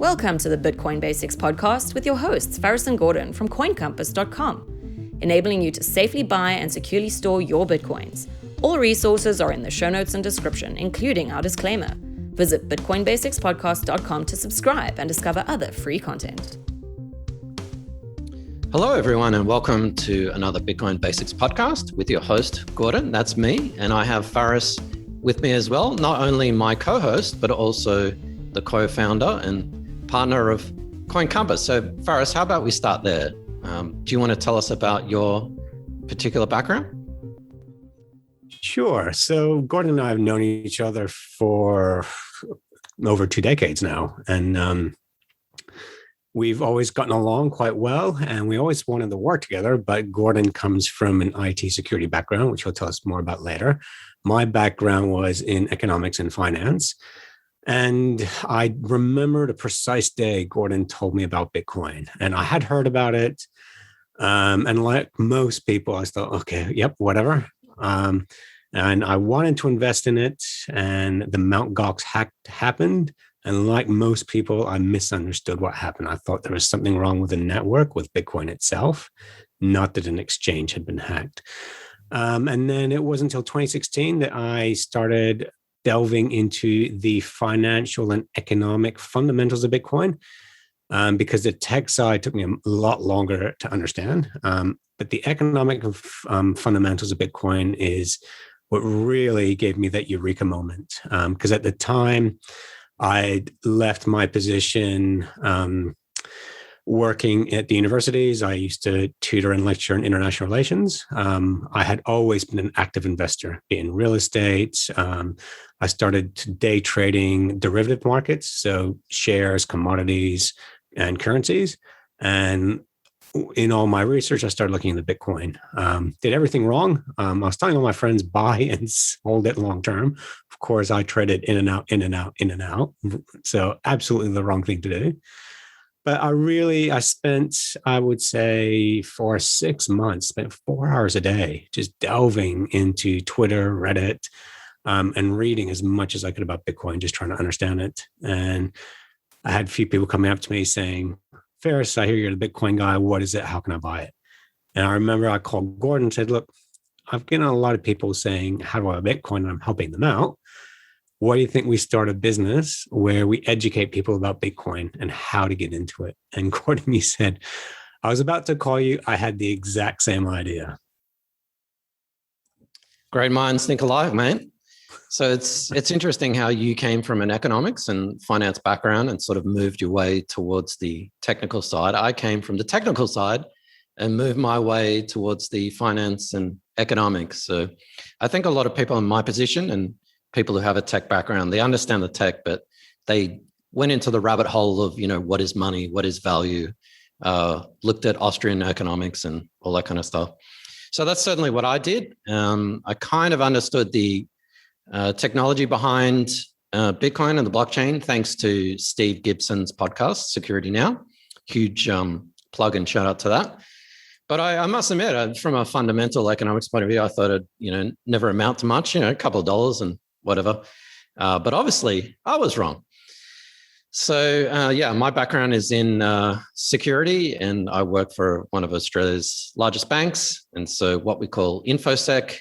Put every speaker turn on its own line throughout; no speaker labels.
Welcome to the Bitcoin Basics podcast with your hosts, Faris and Gordon from CoinCompass.com, enabling you to safely buy and securely store your Bitcoins. All resources are in the show notes and description, including our disclaimer. Visit BitcoinBasicsPodcast.com to subscribe and discover other free content.
Hello, everyone, and welcome to another Bitcoin Basics podcast with your host, Gordon. That's me, and I have Faris with me as well, not only my co-host, but also the co-founder and partner of CoinCompass. So, Faris, how about we start there? Do you want to tell us about your particular background?
Sure. So Gordon and I have known each other for over 2 decades now. And we've always gotten along quite well. And we always wanted to work together. But Gordon comes from an IT security background, which he'll tell us more about later. My background was in economics and finance. And I remember the precise day Gordon told me about Bitcoin. And I had heard about it. And like most people, I thought, okay, yep, whatever. And I wanted to invest in it, and the Mt. Gox hack happened. And like most people, I misunderstood what happened. I thought there was something wrong with the network, with Bitcoin itself, not that an exchange had been hacked. And then it wasn't until 2016 that I started delving into the financial and economic fundamentals of Bitcoin, because the tech side took me a lot longer to understand. But the economic fundamentals of Bitcoin is what really gave me that eureka moment. Because at the time, I'd left my position working at the universities. I used to tutor and lecture in international relations. I had always been an active investor in real estate. I started day trading derivative markets, so shares, commodities, and currencies. And in all my research, I started looking into Bitcoin. Did everything wrong. I was telling all my friends buy and hold it long term. Of course, I traded in and out, in and out, in and out. So absolutely the wrong thing to do. But I spent, I would say, for 6 months, spent 4 hours a day just delving into Twitter, Reddit, and reading as much as I could about Bitcoin, just trying to understand it. And I had a few people coming up to me saying, Faris, I hear you're the Bitcoin guy. What is it? How can I buy it? And I remember I called Gordon and said, look, I've gotten a lot of people saying, how do I buy Bitcoin? And I'm helping them out. What do you think we start a business where we educate people about Bitcoin and how to get into it? And Gordon, he said, I was about to call you. I had the exact same idea.
Great minds think alike, mate. So it's interesting how you came from an economics and finance background and sort of moved your way towards the technical side. I came from the technical side and moved my way towards the finance and economics. So I think a lot of people in my position and people who have a tech background, they understand the tech, but they went into the rabbit hole of, what is money, what is value, looked at Austrian economics and all that kind of stuff. So that's certainly what I did. I kind of understood the technology behind Bitcoin and the blockchain, thanks to Steve Gibson's podcast, Security Now. Huge plug and shout out to that. But I must admit, from a fundamental economics point of view, I thought it'd, never amount to much, a couple of dollars and whatever. But obviously, I was wrong. So, my background is in security, and I work for one of Australia's largest banks. And so what we call InfoSec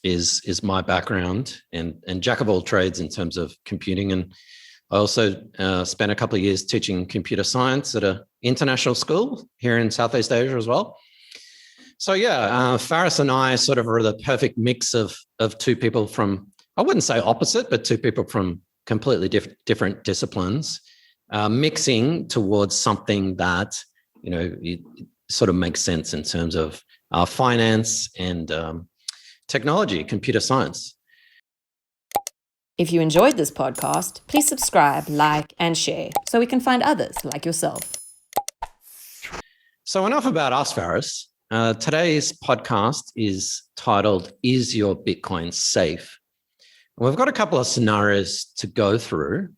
is my background, and jack of all trades in terms of computing. And I also spent a couple of years teaching computer science at an international school here in Southeast Asia as well. So Faris and I sort of are the perfect mix of two people from, I wouldn't say opposite, but two people from completely different disciplines, mixing towards something that, it sort of makes sense in terms of finance and technology, computer science.
If you enjoyed this podcast, please subscribe, like, and share so we can find others like yourself.
So enough about us, Faris. Today's podcast is titled, Is Your Bitcoin Safe? And we've got a couple of scenarios to go through.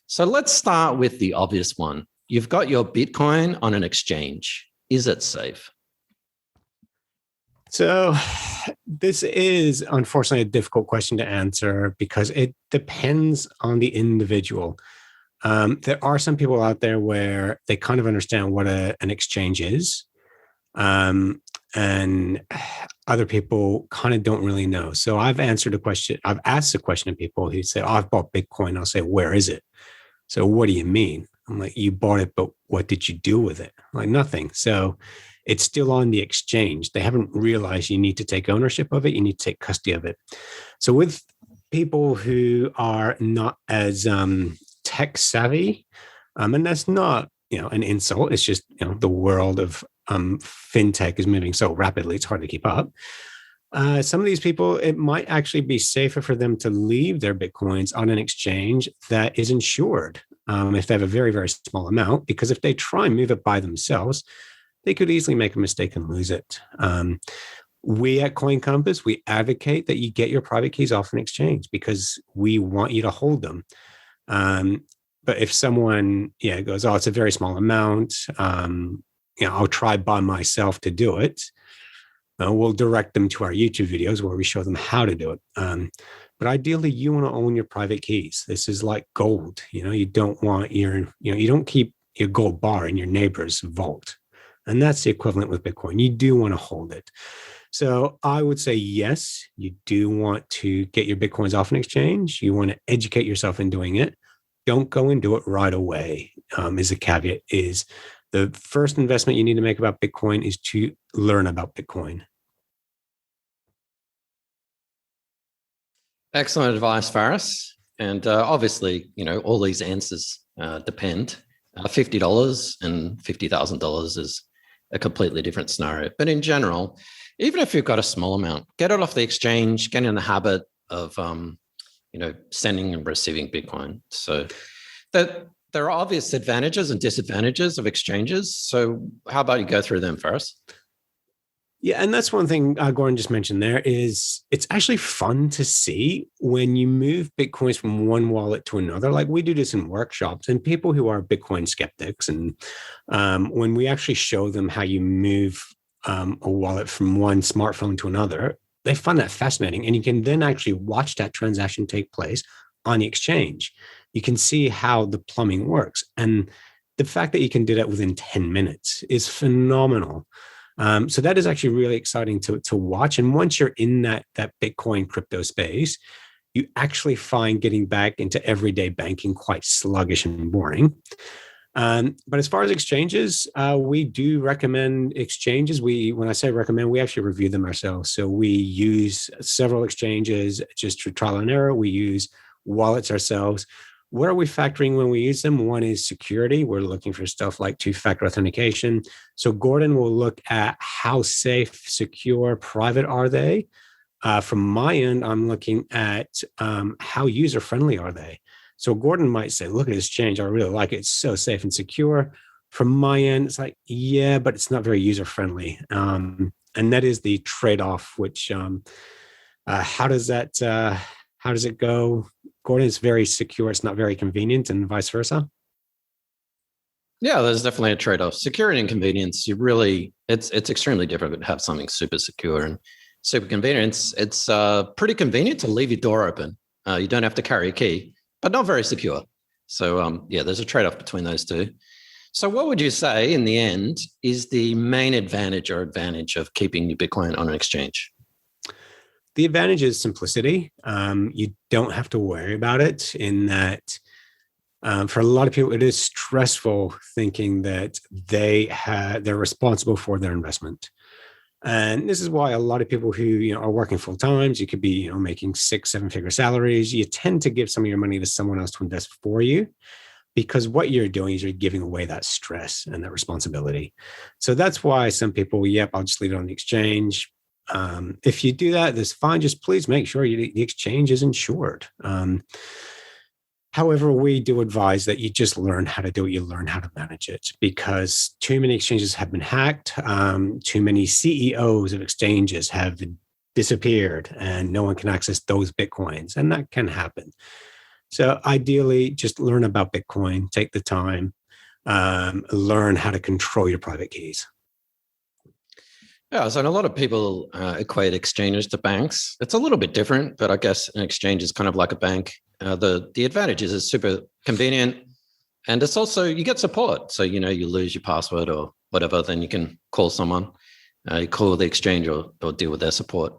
So let's start with the obvious one. You've got your Bitcoin on an exchange. Is it safe?
So this is unfortunately a difficult question to answer because it depends on the individual. There are some people out there where they kind of understand what an exchange is. And other people kind of don't really know. So I've asked the question of people who say, oh, I've bought Bitcoin. I'll say, where is it? So what do you mean? I'm like, you bought it, but what did you do with it? I'm like, nothing. So it's still on the exchange. They haven't realized you need to take ownership of it. You need to take custody of it. So with people who are not as tech savvy, and that's not, an insult. It's just, the world of fintech is moving so rapidly, it's hard to keep up. Some of these people, it might actually be safer for them to leave their Bitcoins on an exchange that is insured if they have a very, very small amount, because if they try and move it by themselves, they could easily make a mistake and lose it. We at Coin Compass, we advocate that you get your private keys off an exchange because we want you to hold them. But if someone, goes, oh, it's a very small amount, I'll try by myself to do it. We'll direct them to our YouTube videos where we show them how to do it. But ideally, you want to own your private keys. This is like gold. You don't want you don't keep your gold bar in your neighbor's vault. And that's the equivalent with Bitcoin. You do want to hold it. So I would say, yes, you do want to get your Bitcoins off an exchange. You want to educate yourself in doing it. Don't go and do it right away. Is a caveat. Is the first investment you need to make about Bitcoin is to learn about Bitcoin.
Excellent advice, Faris. And obviously, all these answers depend. $50 and $50,000 is a completely different scenario. But in general, even if you've got a small amount, get it off the exchange, get in the habit of, sending and receiving Bitcoin. So that there are obvious advantages and disadvantages of exchanges. So how about you go through them first?
Yeah, and that's one thing Gordon just mentioned there is it's actually fun to see when you move Bitcoins from one wallet to another. Like we do this in workshops and people who are Bitcoin skeptics. And when we actually show them how you move a wallet from one smartphone to another, they find that fascinating. And you can then actually watch that transaction take place on the exchange. You can see how the plumbing works. And the fact that you can do that within 10 minutes is phenomenal. So that is actually really exciting to watch. And once you're in that Bitcoin crypto space, you actually find getting back into everyday banking quite sluggish and boring. But as far as exchanges, we do recommend exchanges. When I say recommend, we actually review them ourselves. So we use several exchanges just through trial and error. We use wallets ourselves. What are we factoring when we use them? One is security. We're looking for stuff like two-factor authentication. So Gordon will look at how safe, secure, private are they. From my end, I'm looking at how user-friendly are they. So Gordon might say, look at this change. I really like it. It's so safe and secure. From my end, it's like, yeah, but it's not very user-friendly. And that is the trade-off, which how does it go? Gordon, it's very secure. It's not very convenient, and vice versa.
Yeah, there's definitely a trade-off. Security and convenience, it's extremely difficult to have something super secure and super convenient. It's pretty convenient to leave your door open. You don't have to carry a key, but not very secure. So there's a trade-off between those two. So what would you say in the end is the main advantage of keeping your Bitcoin on an exchange?
The advantage is simplicity. You don't have to worry about it in that for a lot of people, it is stressful thinking that they're responsible for their investment. And this is why a lot of people who are working full time, you could be making 6-7-figure salaries. You tend to give some of your money to someone else to invest for you, because what you're doing is you're giving away that stress and that responsibility. So that's why some people, I'll just leave it on the exchange. If you do that, that's fine. Just please make sure the exchange is insured. However, we do advise that you just learn how to do it. You learn how to manage it, because too many exchanges have been hacked. Too many CEOs of exchanges have disappeared and no one can access those Bitcoins, and that can happen. So ideally, just learn about Bitcoin, take the time, learn how to control your private keys.
Yeah, so a lot of people equate exchanges to banks. It's a little bit different, but I guess an exchange is kind of like a bank. The advantage is it's super convenient. And it's also, you get support. So, you lose your password or whatever, then you can call someone, you call the exchange or deal with their support.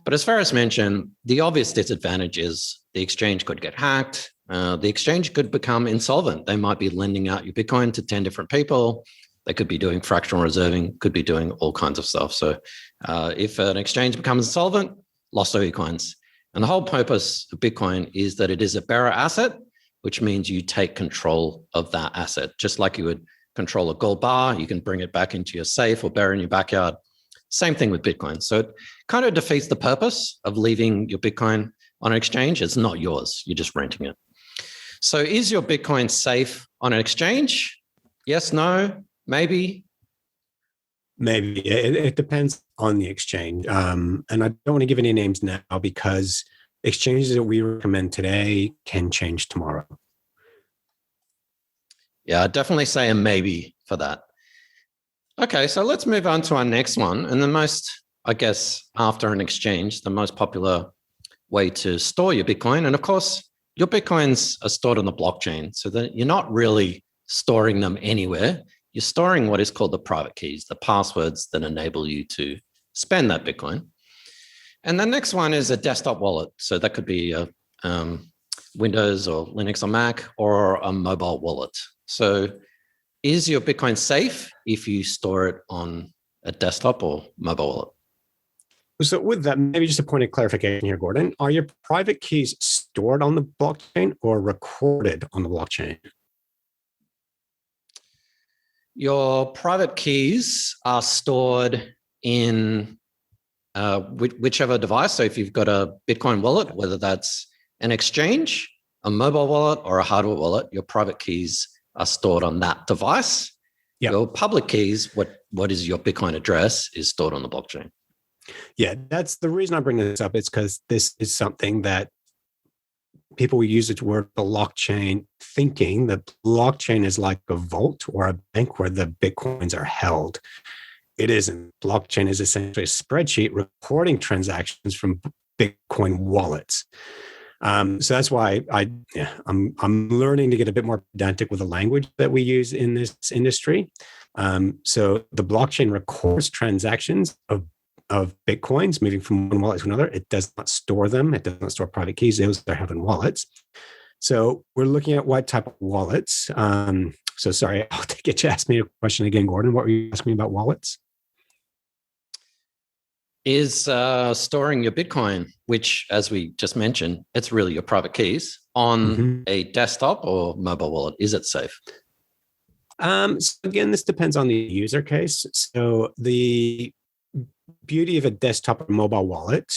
But as Ferris mentioned, the obvious disadvantage is the exchange could get hacked. The exchange could become insolvent. They might be lending out your Bitcoin to 10 different people. They could be doing fractional reserving, could be doing all kinds of stuff. So if an exchange becomes insolvent, lost all your coins. And the whole purpose of Bitcoin is that it is a bearer asset, which means you take control of that asset. Just like you would control a gold bar, you can bring it back into your safe or bury in your backyard. Same thing with Bitcoin. So it kind of defeats the purpose of leaving your Bitcoin on an exchange. It's not yours. You're just renting it. So is your Bitcoin safe on an exchange? Yes, no, maybe?
Maybe. It depends on the exchange. And I don't want to give any names now because exchanges that we recommend today can change tomorrow.
Yeah, I'd definitely say a maybe for that. Okay, so let's move on to our next one. And the most, I guess, after an exchange, the most popular way to store your Bitcoin. And of course, your Bitcoins are stored on the blockchain, so that you're not really storing them anywhere. You're storing what is called the private keys, the passwords that enable you to spend that Bitcoin. And the next one is a desktop wallet. So that could be a Windows or Linux or Mac or a mobile wallet. So is your Bitcoin safe if you store it on a desktop or mobile wallet?
So with that, maybe just a point of clarification here, Gordon. Are your private keys stored on the blockchain or recorded on the blockchain?
Your private keys are stored in whichever device. So if you've got a Bitcoin wallet, whether that's an exchange, a mobile wallet, or a hardware wallet, your private keys are stored on that device. Yep. Your public keys, what is your Bitcoin address, is stored on the blockchain.
Yeah, that's the reason I bring this up. It's because this is something that people use the word blockchain, thinking that blockchain is like a vault or a bank where the Bitcoins are held. It isn't. Blockchain is essentially a spreadsheet recording transactions from Bitcoin wallets. So that's why I'm learning to get a bit more pedantic with the language that we use in this industry. So the blockchain records transactions of Bitcoins moving from one wallet to another. It does not store them. It does not store private keys. Those are held in wallets. So we're looking at what type of wallets. So sorry, I'll get you to ask me a question again, Gordon. What were you asking me about wallets?
Is storing your Bitcoin, which, as we just mentioned, it's really your private keys, on a desktop or mobile wallet. Is it safe?
So again, this depends on the user case. So the beauty of a desktop or mobile wallet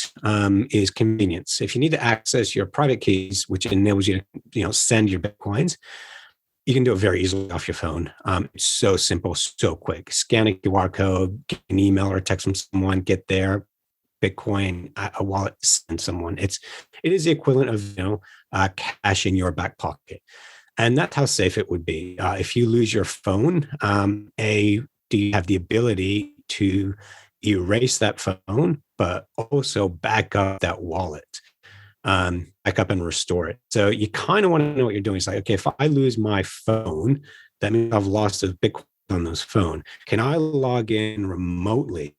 is convenience. If you need to access your private keys, which enables you to send your Bitcoins, you can do it very easily off your phone. It's so simple, so quick. Scan a QR code, get an email or a text from someone, get their Bitcoin, a wallet, send someone. It is the equivalent of cash in your back pocket, and that's how safe it would be. If you lose your phone, do you have the ability to erase that phone, but also back up that wallet? Back up and restore it. So you kind of want to know what you're doing. It's like, okay, if I lose my phone, that means I've lost a Bitcoin on this phone. Can I log in remotely,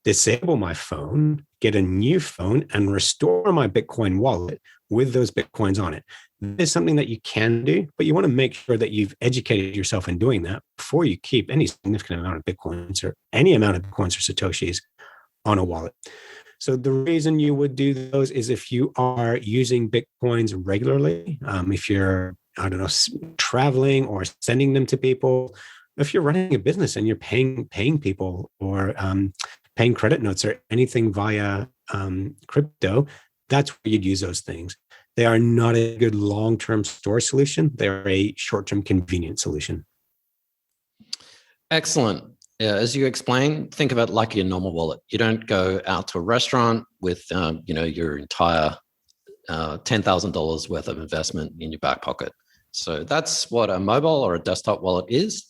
disable my phone, get a new phone, and restore my Bitcoin wallet with those Bitcoins on it? This is something that you can do, but you want to make sure that you've educated yourself in doing that before you keep any significant amount of Bitcoins or any amount of Bitcoins or Satoshis on a wallet. So the reason you would do those is if you are using Bitcoins regularly, if you're, traveling or sending them to people, if you're running a business and you're paying people or paying credit notes or anything via crypto, that's where you'd use those things. They are not a good long-term store solution. They're a short-term convenient solution.
Excellent. Yeah, as you explained, think of it like your normal wallet. You don't go out to a restaurant with, your entire $10,000 worth of investment in your back pocket. So that's what a mobile or a desktop wallet is.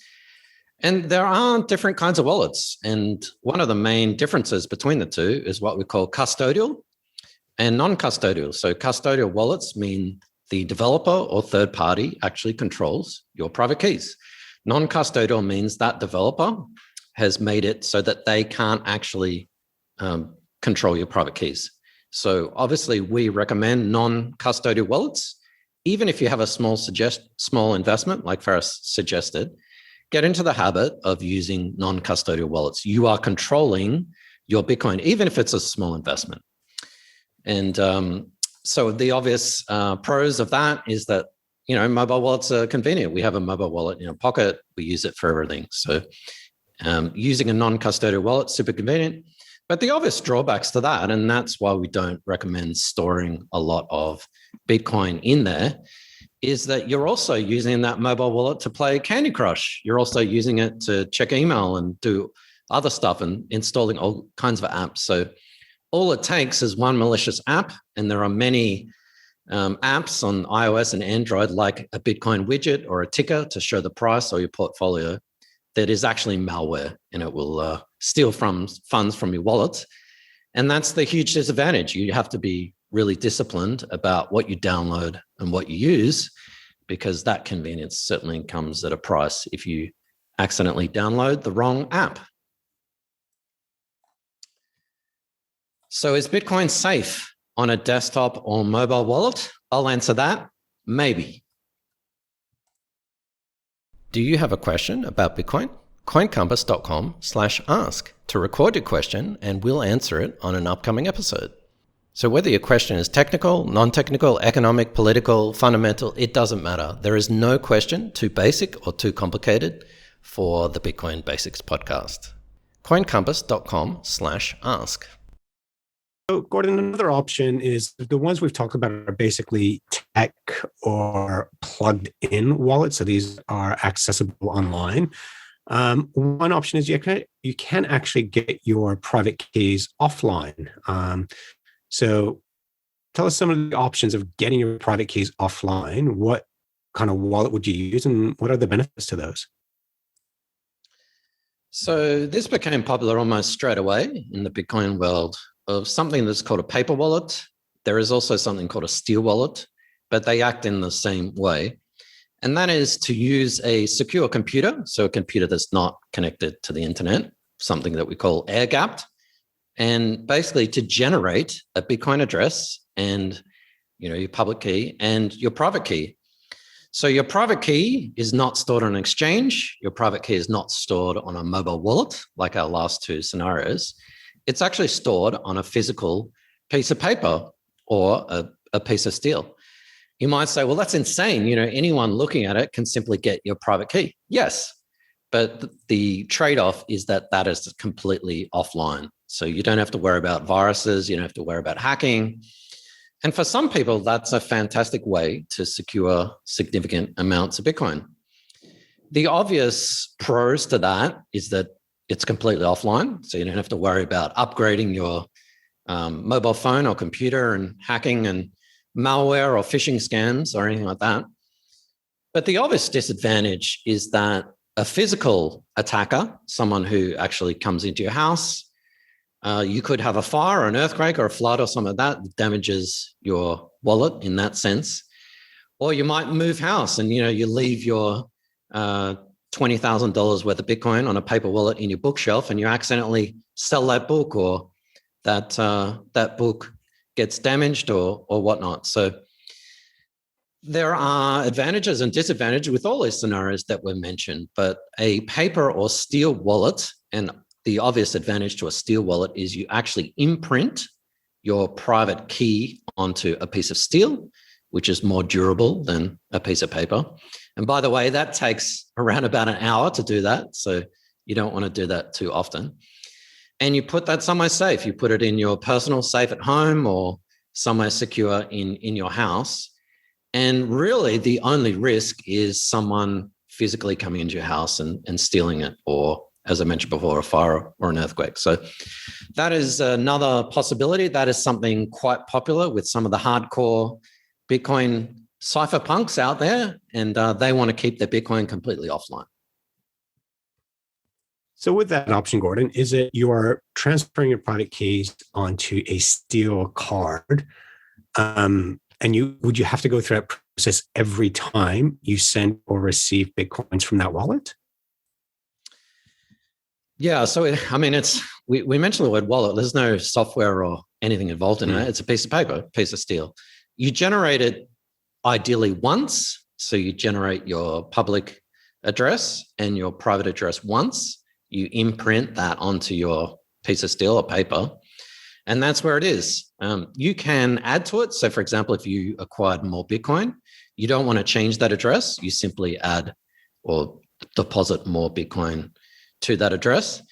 And there are different kinds of wallets. And one of the main differences between the two is what we call custodial and non-custodial. So custodial wallets mean the developer or third party actually controls your private keys. Non-custodial means that developer has made it so that they can't actually control your private keys. So obviously we recommend non-custodial wallets. Even if you have a small investment, like Ferris suggested, get into the habit of using non-custodial wallets. You are controlling your Bitcoin, even if it's a small investment. And so the obvious pros of that is that, mobile wallets are convenient. We have a mobile wallet in our pocket. We use it for everything. So using a non-custodial wallet, super convenient. But the obvious drawbacks to that, and that's why we don't recommend storing a lot of Bitcoin in there, is that you're also using that mobile wallet to play Candy Crush. You're also using it to check email and do other stuff and installing all kinds of apps. So all it takes is one malicious app, and there are many apps on iOS and Android, like a Bitcoin widget or a ticker to show the price or your portfolio, that is actually malware, and it will steal funds from your wallet. And that's the huge disadvantage. You have to be really disciplined about what you download and what you use, because that convenience certainly comes at a price if you accidentally download the wrong app. So is Bitcoin safe on a desktop or mobile wallet? I'll answer that, maybe. Do you have a question about Bitcoin? coincompass.com/ask to record your question, and we'll answer it on an upcoming episode. So whether your question is technical, non-technical, economic, political, fundamental, it doesn't matter. There is no question too basic or too complicated for the Bitcoin Basics podcast. coincompass.com/ask.
So, Gordon, another option is the ones we've talked about are basically tech or plugged in wallets. So these are accessible online. One option is you can actually get your private keys offline. So tell us some of the options of getting your private keys offline. What kind of wallet would you use, and what are the benefits to those?
So this became popular almost straight away in the Bitcoin world of something that's called a paper wallet. There is also something called a steel wallet, but they act in the same way. And that is to use a secure computer, so a computer that's not connected to the internet, something that we call air-gapped, and basically to generate a Bitcoin address and your public key and your private key. So your private key is not stored on an exchange. Your private key is not stored on a mobile wallet, like our last two scenarios. It's actually stored on a physical piece of paper or a piece of steel. You might say, well, that's insane. Anyone looking at it can simply get your private key. Yes, but the trade-off is that is completely offline. So you don't have to worry about viruses. You don't have to worry about hacking. And for some people, that's a fantastic way to secure significant amounts of Bitcoin. The obvious pros to that is that it's completely offline. So you don't have to worry about upgrading your mobile phone or computer and hacking and malware or phishing scams or anything like that. But the obvious disadvantage is that a physical attacker, someone who actually comes into your house, you could have a fire or an earthquake or a flood or something like that damages your wallet in that sense. Or you might move house and, you leave your $20,000 worth of Bitcoin on a paper wallet in your bookshelf, and you accidentally sell that book, or that book gets damaged or whatnot. So there are advantages and disadvantages with all these scenarios that were mentioned, but a paper or steel wallet, and the obvious advantage to a steel wallet is you actually imprint your private key onto a piece of steel, which is more durable than a piece of paper. And by the way, that takes around about an hour to do that. So you don't want to do that too often. And you put that somewhere safe. You put it in your personal safe at home or somewhere secure in your house. And really the only risk is someone physically coming into your house and stealing it, or, as I mentioned before, a fire or an earthquake. So that is another possibility. That is something quite popular with some of the hardcore Bitcoin cypherpunks out there, and they want to keep their Bitcoin completely offline.
So with that option, Gordon, is it you are transferring your private keys onto a steel card, and would you have to go through that process every time you send or receive Bitcoins from that wallet?
Yeah. So, we mentioned the word wallet. There's no software or anything involved in it. It's a piece of paper, piece of steel. You generate it ideally once. So you generate your public address and your private address once. You imprint that onto your piece of steel or paper. And that's where it is. You can add to it. So, for example, if you acquired more Bitcoin, you don't want to change that address. You simply add or deposit more Bitcoin to that address.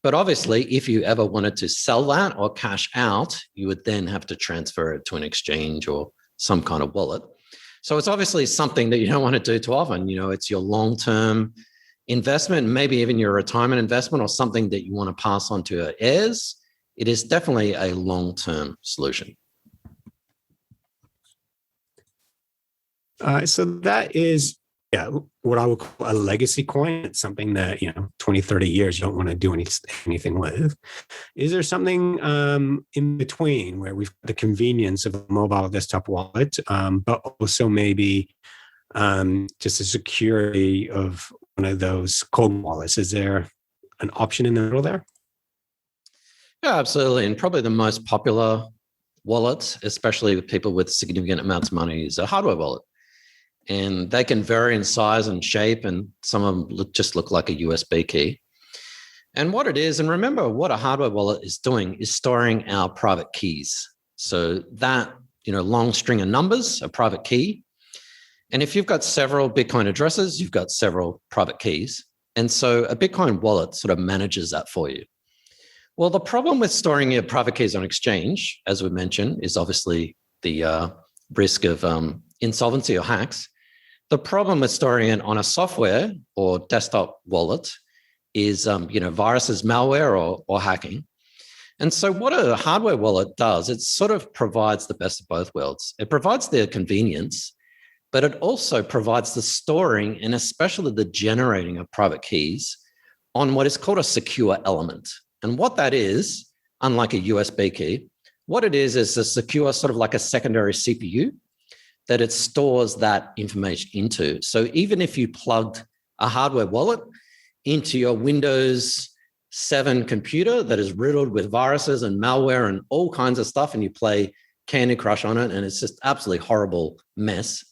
But obviously, if you ever wanted to sell that or cash out, you would then have to transfer it to an exchange or some kind of wallet. So it's obviously something that you don't want to do too often. It's your long-term investment, maybe even your retirement investment or something that you want to pass on to your heirs. It is definitely a long-term solution.
So that is, what I would call a legacy coin. It's something that, 20, 30 years, you don't want to do anything with. Is there something in between where we've got the convenience of a mobile desktop wallet, but also maybe just the security of one of those cold wallets? Is there an option in the middle there?
Yeah, absolutely. And probably the most popular wallet, especially with people with significant amounts of money, is a hardware wallet. And they can vary in size and shape, and some of them just look like a USB key. And what it is, and remember what a hardware wallet is doing, is storing our private keys. So that, long string of numbers, a private key. And if you've got several Bitcoin addresses, you've got several private keys. And so a Bitcoin wallet sort of manages that for you. Well, the problem with storing your private keys on exchange, as we mentioned, is obviously the risk of insolvency or hacks. The problem with storing it on a software or desktop wallet is, viruses, malware, or hacking. And so what a hardware wallet does, it sort of provides the best of both worlds. It provides the convenience, but it also provides the storing and especially the generating of private keys on what is called a secure element. And what that is, unlike a USB key, what it is a secure, sort of like a secondary CPU that it stores that information into. So even if you plugged a hardware wallet into your Windows 7 computer that is riddled with viruses and malware and all kinds of stuff, and you play Candy Crush on it, and it's just absolutely horrible mess,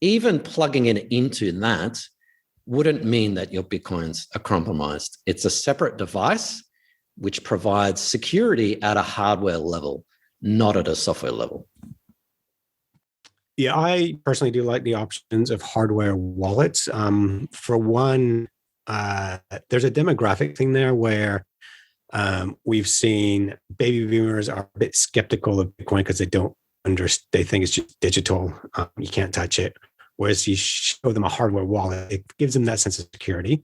even plugging it into that wouldn't mean that your Bitcoins are compromised. It's a separate device which provides security at a hardware level, not at a software level.
Yeah, I personally do like the options of hardware wallets. For one, there's a demographic thing there where we've seen baby boomers are a bit skeptical of Bitcoin because they think it's just digital. You can't touch it. Whereas you show them a hardware wallet, it gives them that sense of security.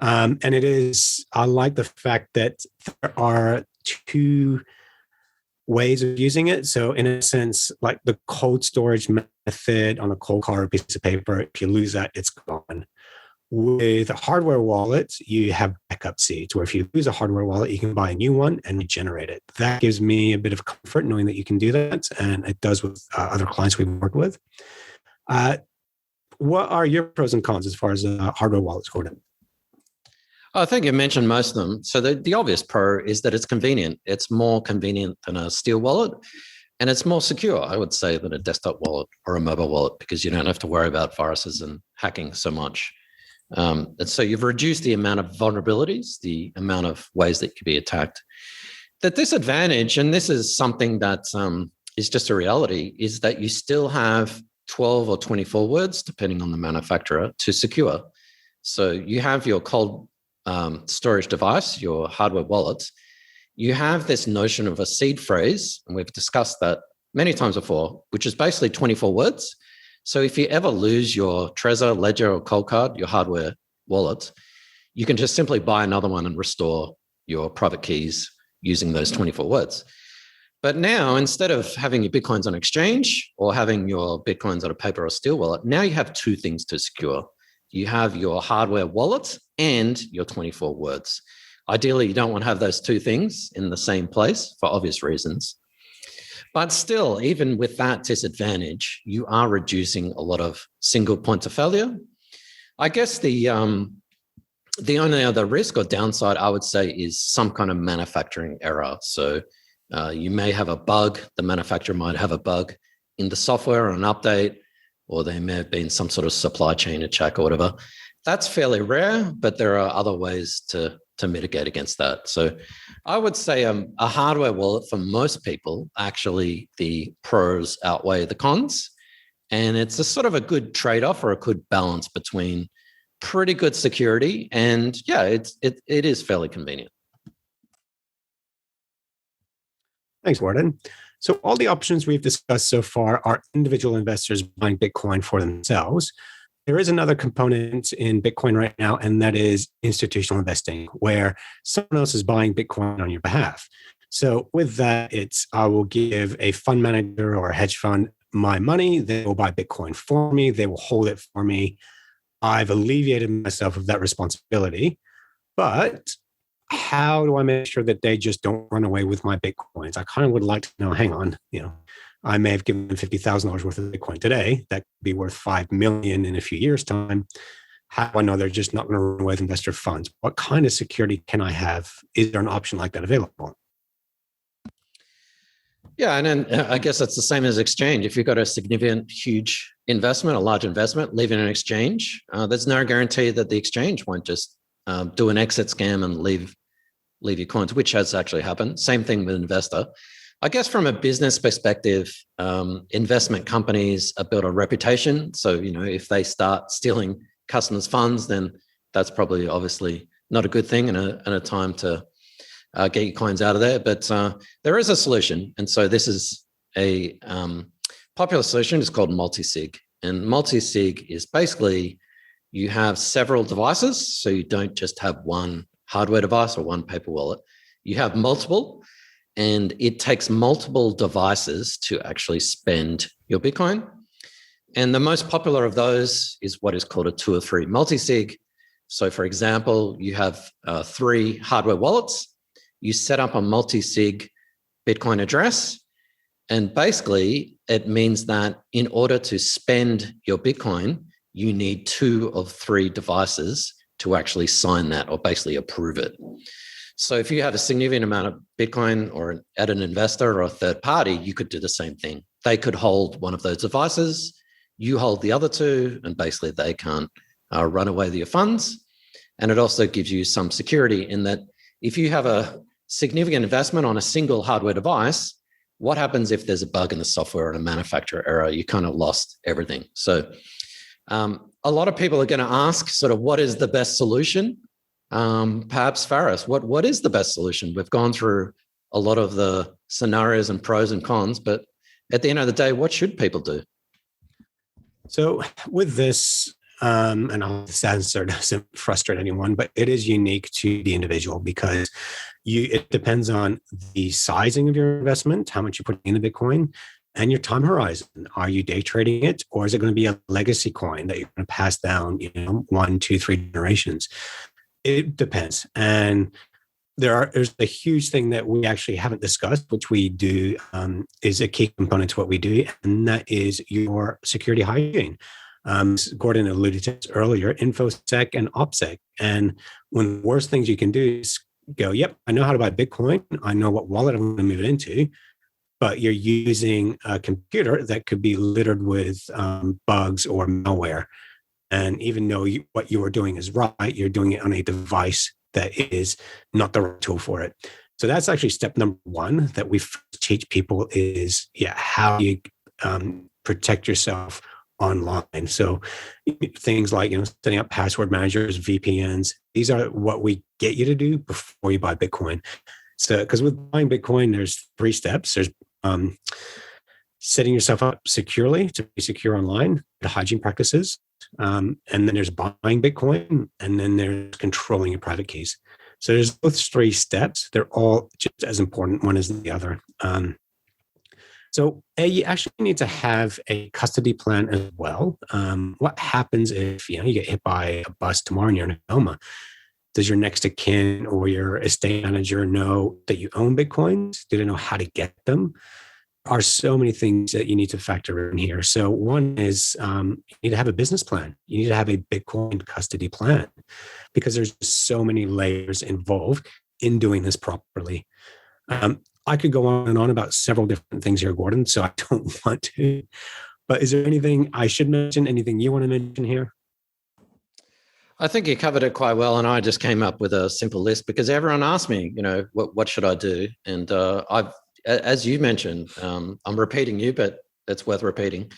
And I like the fact that there are two ways of using it. So in a sense, like the cold storage method on a cold card piece of paper, if you lose that, it's gone. With a hardware wallet, you have backup seeds, where if you lose a hardware wallet, you can buy a new one and regenerate it. That gives me a bit of comfort knowing that you can do that, and it does with other clients we've worked with. What are your pros and cons as far as hardware wallets, Gordon?
I think you mentioned most of them. So the obvious pro is that it's convenient. It's more convenient than a steel wallet, and it's more secure, I would say, than a desktop wallet or a mobile wallet, because you don't have to worry about viruses and hacking so much. And so you've reduced the amount of vulnerabilities, the amount of ways that you can be attacked. The disadvantage, and this is something that is just a reality, is that you still have 12 or 24 words, depending on the manufacturer, to secure. So you have your cold storage device, your hardware wallets. You have this notion of a seed phrase, and we've discussed that many times before, which is basically 24 words. So if you ever lose your Trezor, Ledger, or Cold Card, your hardware wallet, you can just simply buy another one and restore your private keys using those 24 words. But now, instead of having your Bitcoins on exchange or having your Bitcoins on a paper or steel wallet, now you have two things to secure. You have your hardware wallet and your 24 words. Ideally, you don't want to have those two things in the same place for obvious reasons. But still, even with that disadvantage, you are reducing a lot of single points of failure. I guess the only other risk or downside I would say is some kind of manufacturing error. So you may have a bug, the manufacturer might have a bug in the software or an update, or there may have been some sort of supply chain attack or whatever. That's fairly rare, but there are other ways to mitigate against that. So I would say a hardware wallet for most people, actually the pros outweigh the cons. And it's a sort of a good trade-off or a good balance between pretty good security and it is fairly convenient.
Thanks, Warden. So all the options we've discussed so far are individual investors buying Bitcoin for themselves. There is another component in Bitcoin right now, and that is institutional investing, where someone else is buying Bitcoin on your behalf. So with that, I will give a fund manager or a hedge fund my money. They will buy Bitcoin for me. They will hold it for me. I've alleviated myself of that responsibility. But how do I make sure that they just don't run away with my Bitcoins? I kind of would like to know, hang on, I may have given them $50,000 worth of Bitcoin today. That could be worth $5 million in a few years' time. How do I know they're just not going to run away with investor funds? What kind of security can I have? Is there an option like that available?
Yeah, and then I guess that's the same as exchange. If you've got a significant, huge investment, a large investment, leaving an exchange, there's no guarantee that the exchange won't just do an exit scam and leave your coins, which has actually happened. Same thing with investor. I guess from a business perspective, investment companies build a reputation. So, if they start stealing customers' funds, then that's probably obviously not a good thing and a time to get your coins out of there. But there is a solution. And so this is a popular solution. It's called multi-sig. And multi-sig is basically you have several devices. So you don't just have one hardware device or one paper wallet. You have multiple. And it takes multiple devices to actually spend your Bitcoin. And the most popular of those is what is called a 2 or 3 multi-sig. So for example, you have 3 hardware wallets. You set up a multi-sig Bitcoin address. And basically, it means that in order to spend your Bitcoin, you need 2 of 3 devices to actually sign that or basically approve it. So if you have a significant amount of Bitcoin or at an investor or a third party, you could do the same thing. They could hold one of those devices, you hold the other 2, and basically they can't run away with your funds. And it also gives you some security in that if you have a significant investment on a single hardware device, what happens if there's a bug in the software or a manufacturer error? You kind of lost everything. So a lot of people are going to ask sort of what is the best solution? Perhaps Faris, what is the best solution? We've gone through a lot of the scenarios and pros and cons, but at the end of the day, what should people do?
So with this, and I'll answer doesn't frustrate anyone, but it is unique to the individual because it depends on the sizing of your investment, how much you put into Bitcoin, and your time horizon. Are you day trading it, or is it going to be a legacy coin that you're going to pass down, 1, 2, 3 generations? It depends. And there's a huge thing that we actually haven't discussed, which we do, is a key component to what we do, and that is your security hygiene. Gordon alluded to this earlier, InfoSec and OPSEC. And one of the worst things you can do is go, yep, I know how to buy Bitcoin. I know what wallet I'm going to move it into. But you're using a computer that could be littered with bugs or malware. And even though what you are doing is right, you're doing it on a device that is not the right tool for it. So that's actually step number 1 that we teach people is, how you protect yourself online. So things like, setting up password managers, VPNs, these are what we get you to do before you buy Bitcoin. So, because with buying Bitcoin, there's 3 steps. There's setting yourself up securely to be secure online, the hygiene practices. And then there's buying Bitcoin, and then there's controlling your private keys. So there's those 3 steps. They're all just as important, one as the other. So you actually need to have a custody plan as well. What happens if you get hit by a bus tomorrow and you're in a coma? Does your next of kin or your estate manager know that you own Bitcoins? Do they know how to get them? are so many things that you need to factor in here. So one is you need to have a business plan. You need to have a Bitcoin custody plan, because there's so many layers involved in doing this properly. I could go on and on about several different things here, Gordon, so I don't want to. But is there anything I should mention? Anything you want to mention here?
I think you covered it quite well, and I just came up with a simple list because everyone asked me, what should I do? And as you mentioned, I'm repeating you, but it's worth repeating.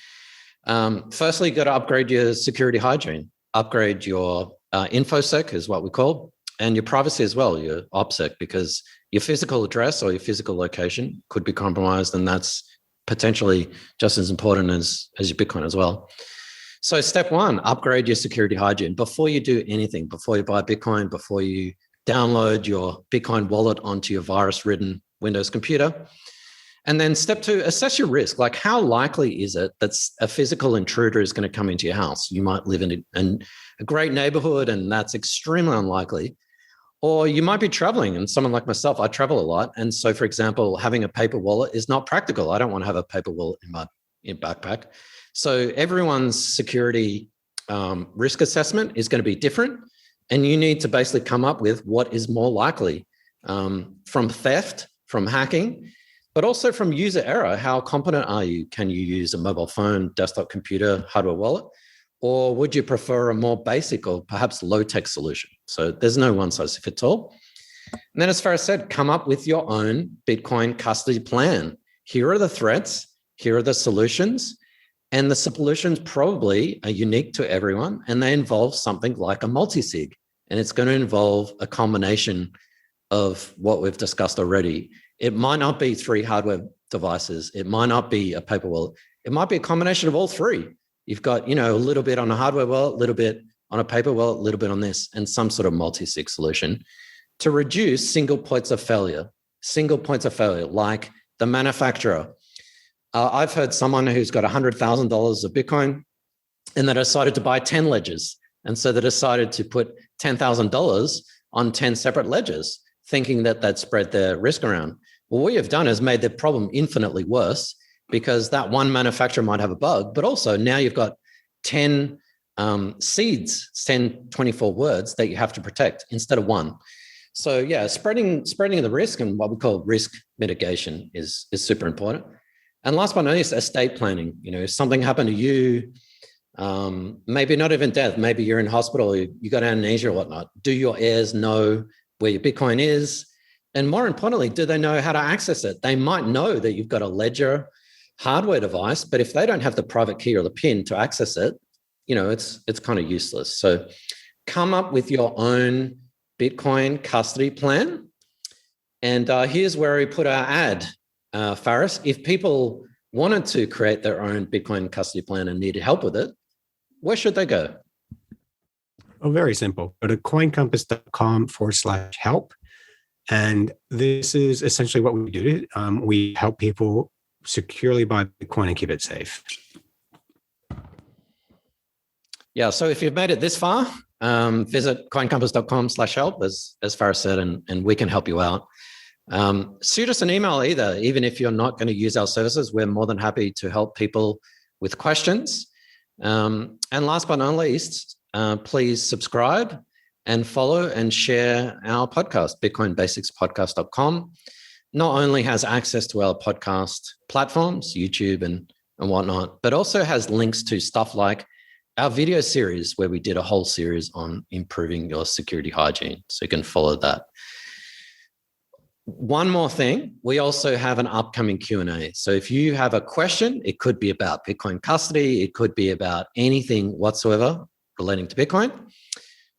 Firstly, you got to upgrade your security hygiene, upgrade your InfoSec is what we call, and your privacy as well, your OPSEC, because your physical address or your physical location could be compromised, and that's potentially just as important as your Bitcoin as well. So step one, upgrade your security hygiene before you do anything, before you buy Bitcoin, before you download your Bitcoin wallet onto your virus-ridden Windows computer. And then step two, assess your risk. Like, how likely is it that a physical intruder is going to come into your house? You might live in a great neighborhood, and that's extremely unlikely. Or you might be traveling, and someone like myself, I travel a lot. And so, for example, having a paper wallet is not practical. I don't want to have a paper wallet in my backpack. So everyone's security risk assessment is going to be different. And you need to basically come up with what is more likely from theft, from hacking, but also from user error. How competent are you? Can you use a mobile phone, desktop computer, hardware wallet? Or would you prefer a more basic or perhaps low-tech solution? So there's no one size fits all. And then, as Faris said, come up with your own Bitcoin custody plan. Here are the threats. Here are the solutions. And the solutions probably are unique to everyone, and they involve something like a multi-sig. And it's going to involve a combination of what we've discussed already. It might not be 3 hardware devices. It might not be a paper wallet. It might be a combination of all 3. You've got, a little bit on a hardware wallet, a little bit on a paper wallet, a little bit on this, and some sort of multi-sig solution to reduce single points of failure, like the manufacturer. I've heard someone who's got $100,000 of Bitcoin, and they decided to buy 10 ledgers. And so they decided to put $10,000 on 10 separate ledgers, thinking that they'd spread their risk around. Well, what you've done is made the problem infinitely worse, because that one manufacturer might have a bug, but also now you've got 10 seeds, 10, 24 words that you have to protect instead of 1. So yeah, spreading the risk and what we call risk mitigation is super important. And last but not least, estate planning. If something happened to you, maybe not even death, maybe you're in hospital, you got amnesia or whatnot. Do your heirs know where your Bitcoin is? And more importantly, do they know how to access it? They might know that you've got a ledger hardware device, but if they don't have the private key or the PIN to access it, it's kind of useless. So come up with your own Bitcoin custody plan. And here's where we put our ad. Faris, if people wanted to create their own Bitcoin custody plan and needed help with it, where should they go?
Oh, very simple. Go to coincompass.com/help. And this is essentially what we do. We help people securely buy Bitcoin and keep it safe.
Yeah. So if you've made it this far, visit coincompass.com/help, as Faris said, and we can help you out. Shoot us an email even if you're not going to use our services. We're more than happy to help people with questions. And last but not least, please subscribe and follow and share our podcast, bitcoinbasicspodcast.com. Not only has access to our podcast platforms, YouTube and whatnot, but also has links to stuff like our video series where we did a whole series on improving your security hygiene. So you can follow that. One more thing, we also have an upcoming Q&A. So if you have a question, it could be about Bitcoin custody, it could be about anything whatsoever relating to Bitcoin,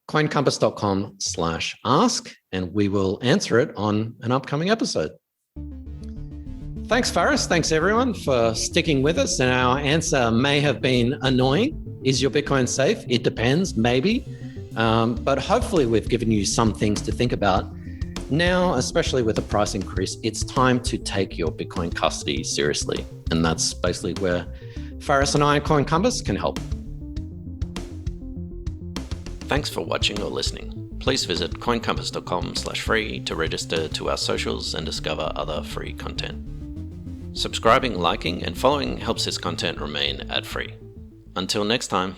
coincompass.com/ask, and we will answer it on an upcoming episode. Thanks, Faris. Thanks, everyone, for sticking with us. And our answer may have been annoying. Is your Bitcoin safe? It depends, maybe. But hopefully we've given you some things to think about. Now, especially with the price increase, it's time to take your Bitcoin custody seriously. And that's basically where Faris and I at Coin Compass can help. Thanks for watching or listening. Please visit coincompass.com/free to register to our socials and discover other free content. Subscribing, liking, and following helps this content remain ad-free. Until next time.